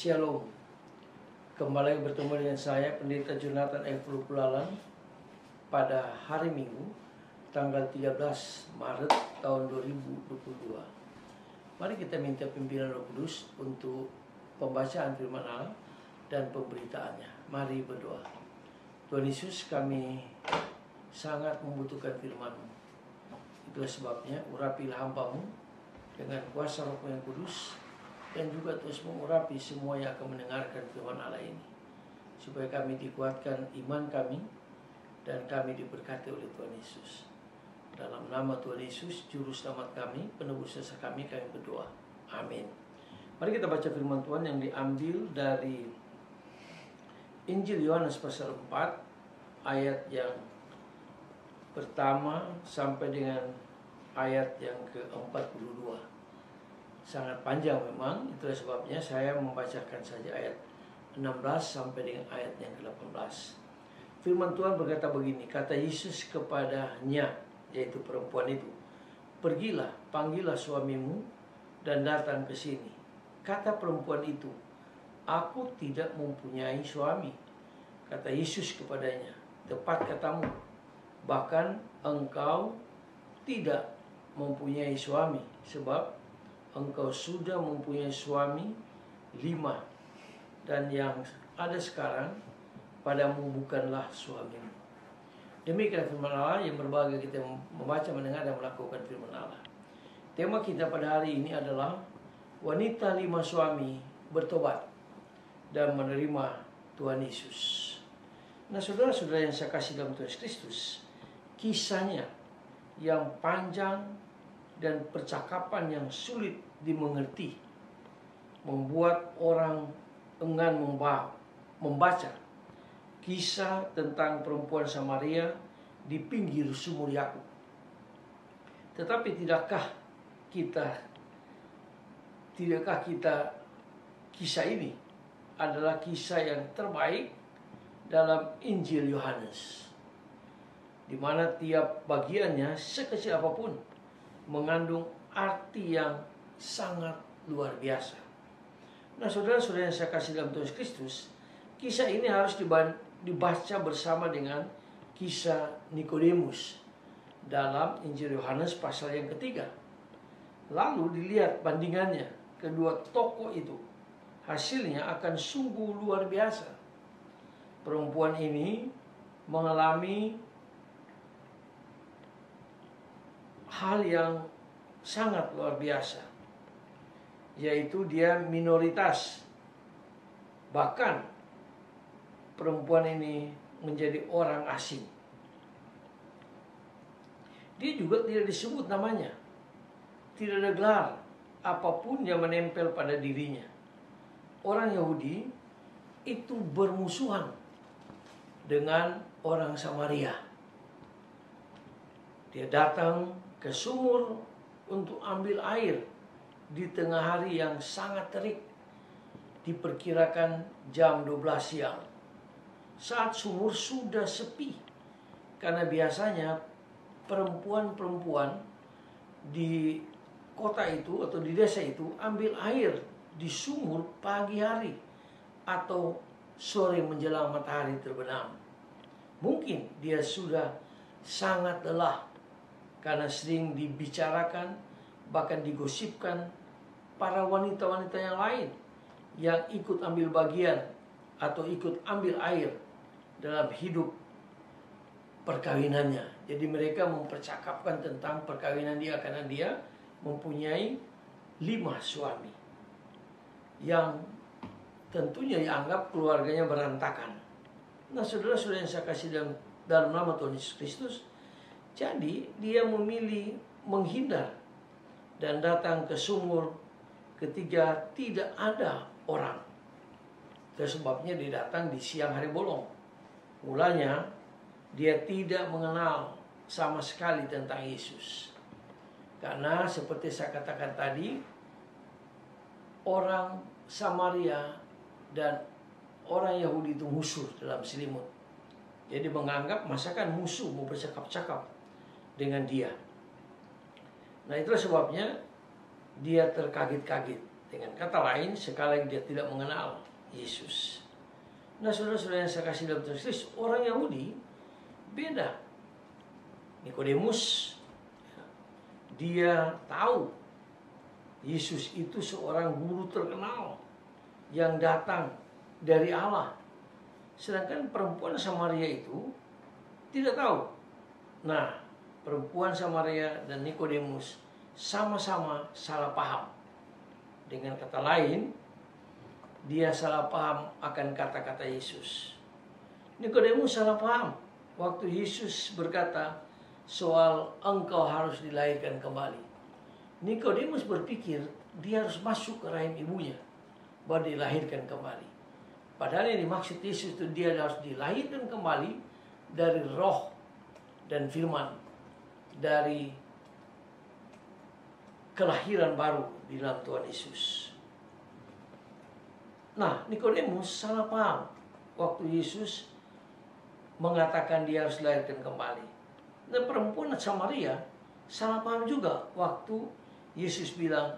Shalom. Kembali bertemu dengan saya Pendeta Jonathan F. Lupulalan pada hari Minggu tanggal 13 Maret tahun 2022. Mari kita minta pimpinan Roh Kudus untuk pembacaan firman Allah dan pemberitaannya. Mari berdoa. Tuhan Yesus, kami sangat membutuhkan firman-Mu. Itulah sebabnya urapilah hamba-Mu dengan kuasa Roh yang Kudus, dan juga terus mengurapi semua yang akan mendengarkan firman Allah ini, supaya kami dikuatkan iman kami dan kami diberkati oleh Tuhan Yesus. Dalam nama Tuhan Yesus, Juru Selamat kami, penebus dosa kami berdoa. Amin. Mari kita baca firman Tuhan yang diambil dari Injil Yohanes pasal 4 ayat yang pertama sampai dengan ayat yang ke-42. Sangat panjang memang, itulah sebabnya saya membacakan saja ayat 16 sampai dengan ayat yang ke-18. Firman Tuhan berkata begini, kata Yesus kepadanya, yaitu perempuan itu, pergilah, panggillah suamimu dan datang ke sini. Kata perempuan itu, aku tidak mempunyai suami. Kata Yesus kepadanya, tepat katamu, bahkan engkau tidak mempunyai suami, sebab engkau sudah mempunyai suami 5, dan yang ada sekarang padamu bukanlah suamimu. Demikian firman Allah yang berbahagia kita membaca, mendengar, dan melakukan firman Allah. Tema kita pada hari ini adalah wanita 5 suami bertobat dan menerima Tuhan Yesus. Nah, saudara-saudara yang saya kasih dalam Tuhan Kristus, kisahnya yang panjang dan percakapan yang sulit dimengerti membuat orang enggan membaca kisah tentang perempuan Samaria di pinggir sumur Yakub. Tetapi tidakkah kita kisah ini adalah kisah yang terbaik dalam Injil Yohanes, di mana tiap bagiannya sekecil apapun mengandung arti yang sangat luar biasa. Nah, saudara-saudara yang saya kasih dalam Tuhan Kristus, kisah ini harus dibaca bersama dengan kisah Nikodemus dalam Injil Yohanes pasal yang ketiga. Lalu dilihat bandingannya kedua tokoh itu, hasilnya akan sungguh luar biasa. Perempuan ini mengalami hal yang sangat luar biasa, yaitu dia minoritas. Bahkan perempuan ini menjadi orang asing. Dia juga tidak disebut namanya, tidak ada gelar apapun yang menempel pada dirinya. Orang Yahudi itu bermusuhan dengan orang Samaria. Dia datang ke sumur untuk ambil air di tengah hari yang sangat terik, diperkirakan jam 12 siang. Saat sumur sudah sepi, karena biasanya perempuan-perempuan di kota itu atau di desa itu ambil air di sumur pagi hari atau sore menjelang matahari terbenam. Mungkin dia sudah sangat lelah karena sering dibicarakan, bahkan digosipkan para wanita-wanita yang lain yang ikut ambil bagian atau ikut ambil air dalam hidup perkawinannya. Jadi mereka mempercakapkan tentang perkawinan dia, karena dia mempunyai 5 suami yang tentunya dianggap keluarganya berantakan. Nah, saudara-saudara yang saya kasih dalam nama Tuhan Yesus Kristus, jadi dia memilih menghindar dan datang ke sumur ketika tidak ada orang. Itu sebabnya dia datang di siang hari bolong. Mulanya dia tidak mengenal sama sekali tentang Yesus, karena seperti saya katakan tadi, orang Samaria dan orang Yahudi itu musuh dalam selimut. Jadi menganggap masakan musuh mau bercakap-cakap dengan dia. Nah, itulah sebabnya dia terkaget-kaget. Dengan kata lain, sekali lagi dia tidak mengenal Yesus. Nah, saudara-saudara yang saya kasih dalam Tuhan Kristus, orang Yahudi beda. Nikodemus, dia tahu Yesus itu seorang guru terkenal yang datang dari Allah. Sedangkan perempuan Samaria itu tidak tahu. Nah, perempuan Samaria dan Nikodemus sama-sama salah paham. Dengan kata lain, dia salah paham akan kata-kata Yesus. Nikodemus salah paham waktu Yesus berkata soal engkau harus dilahirkan kembali. Nikodemus berpikir dia harus masuk ke rahim ibunya baru dilahirkan kembali. Padahal yang dimaksud Yesus itu dia harus dilahirkan kembali dari roh dan firman, dari kelahiran baru di dalam Tuhan Yesus. Nah, Nikodemus salah paham waktu Yesus mengatakan dia harus dilahirkan kembali. Dan perempuan Samaria salah paham juga waktu Yesus bilang,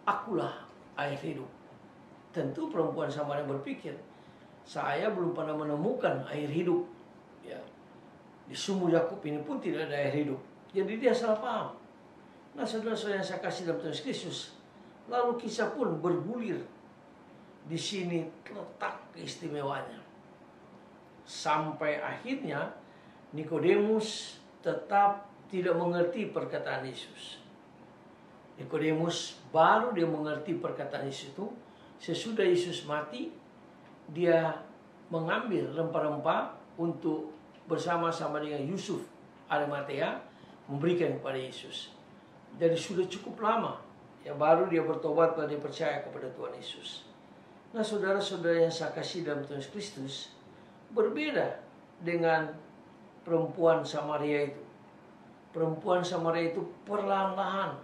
akulah air hidup. Tentu perempuan Samaria berpikir, saya belum pernah menemukan air hidup. Ya, di sumur Yakub ini pun tidak ada air hidup. Jadi dia salah paham. Nah, saudara-saudara yang saya kasih dalam Tuhan Kristus, lalu kisah pun bergulir. Di sini letak keistimewaannya. Sampai akhirnya Nikodemus tetap tidak mengerti perkataan Yesus. Nikodemus baru dia mengerti perkataan Yesus itu sesudah Yesus mati. Dia mengambil rempah-rempah untuk bersama-sama dengan Yusuf Arimatea memberikan kepada Yesus. Jadi sudah cukup lama ya baru dia bertobat dan dia percaya kepada Tuhan Yesus. Nah, saudara-saudara yang saya kasih dalam Tuhan Kristus, berbeda dengan perempuan Samaria itu. Perempuan Samaria itu perlahan-lahan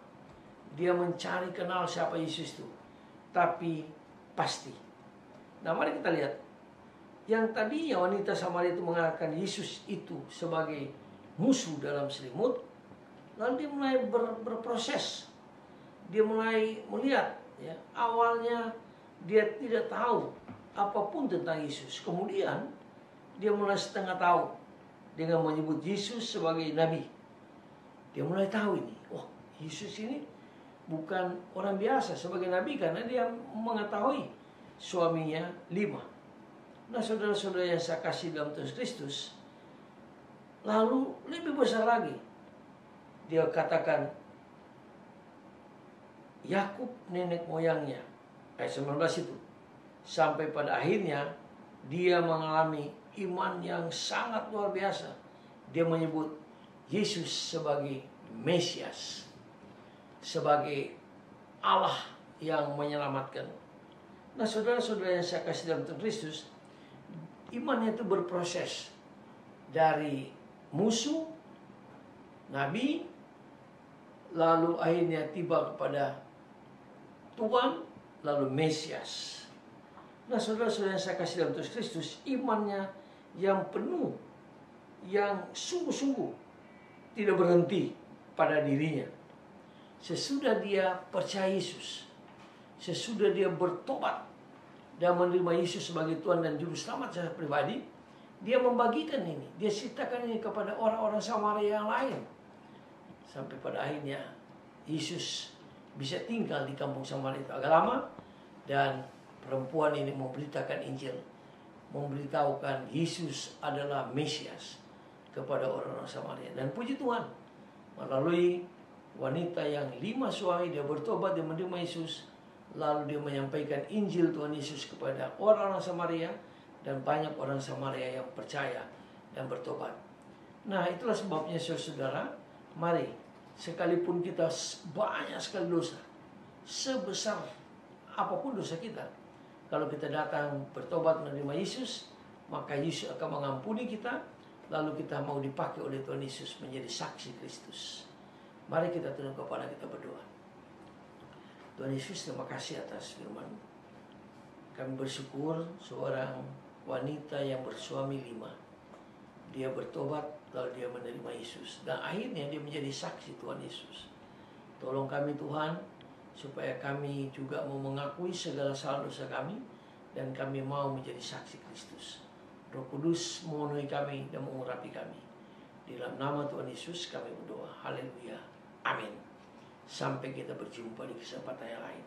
dia mencari kenal siapa Yesus itu, tapi pasti. Nah, mari kita lihat. Yang tadinya wanita Samaria itu mengatakan Yesus itu sebagai musuh dalam selimut, lalu dia mulai berproses. Dia mulai melihat, ya, awalnya dia tidak tahu apapun tentang Yesus. Kemudian dia mulai setengah tahu dengan menyebut Yesus sebagai nabi. Dia mulai tahu ini, oh, Yesus ini bukan orang biasa sebagai nabi karena dia mengetahui suaminya 5. Nah, saudara-saudara yang saya kasih dalam Tuhan Kristus, lalu lebih besar lagi dia katakan Yakub nenek moyangnya, ayat 19 itu, sampai pada akhirnya dia mengalami iman yang sangat luar biasa. Dia menyebut Yesus sebagai Mesias, sebagai Allah yang menyelamatkan. Nah, saudara-saudara yang saya kasih dalam Tuhan Kristus, imannya itu berproses dari musuh, nabi, lalu akhirnya tiba kepada Tuhan, lalu Mesias. Nah, saudara-saudara yang saya kasih dalam Tuhan Kristus, imannya yang penuh, yang sungguh-sungguh tidak berhenti pada dirinya. Sesudah dia percaya Yesus, sesudah dia bertobat dan menerima Yesus sebagai Tuhan dan Juru Selamat secara pribadi, dia membagikan ini, dia ceritakan ini kepada orang-orang Samaria yang lain. Sampai pada akhirnya Yesus bisa tinggal di kampung Samaria itu agak lama, dan perempuan ini memberitakan Injil, memberitahukan Yesus adalah Mesias kepada orang-orang Samaria. Dan puji Tuhan, melalui wanita yang 5 suami dia bertobat, dia menerima Yesus, lalu dia menyampaikan Injil Tuhan Yesus kepada orang-orang Samaria, dan banyak orang Samaria yang percaya dan bertobat. Nah, itulah sebabnya saudara, mari, sekalipun kita banyak sekali dosa, sebesar apapun dosa kita, kalau kita datang bertobat menerima Yesus, maka Yesus akan mengampuni kita, lalu kita mau dipakai oleh Tuhan Yesus menjadi saksi Kristus. Mari kita tunduk kepala, kita berdoa. Tuhan Yesus, terima kasih atas firman. Kami bersyukur seorang wanita yang bersuami 5, dia bertobat, lalu dia menerima Yesus, dan akhirnya dia menjadi saksi Tuhan Yesus. Tolong kami Tuhan, supaya kami juga mau mengakui segala salah dosa kami, dan kami mau menjadi saksi Kristus. Roh Kudus memenuhi kami dan mengurapi kami. Di dalam nama Tuhan Yesus kami berdoa. Haleluya. Amin. Sampai kita berjumpa di kesempatan yang lain.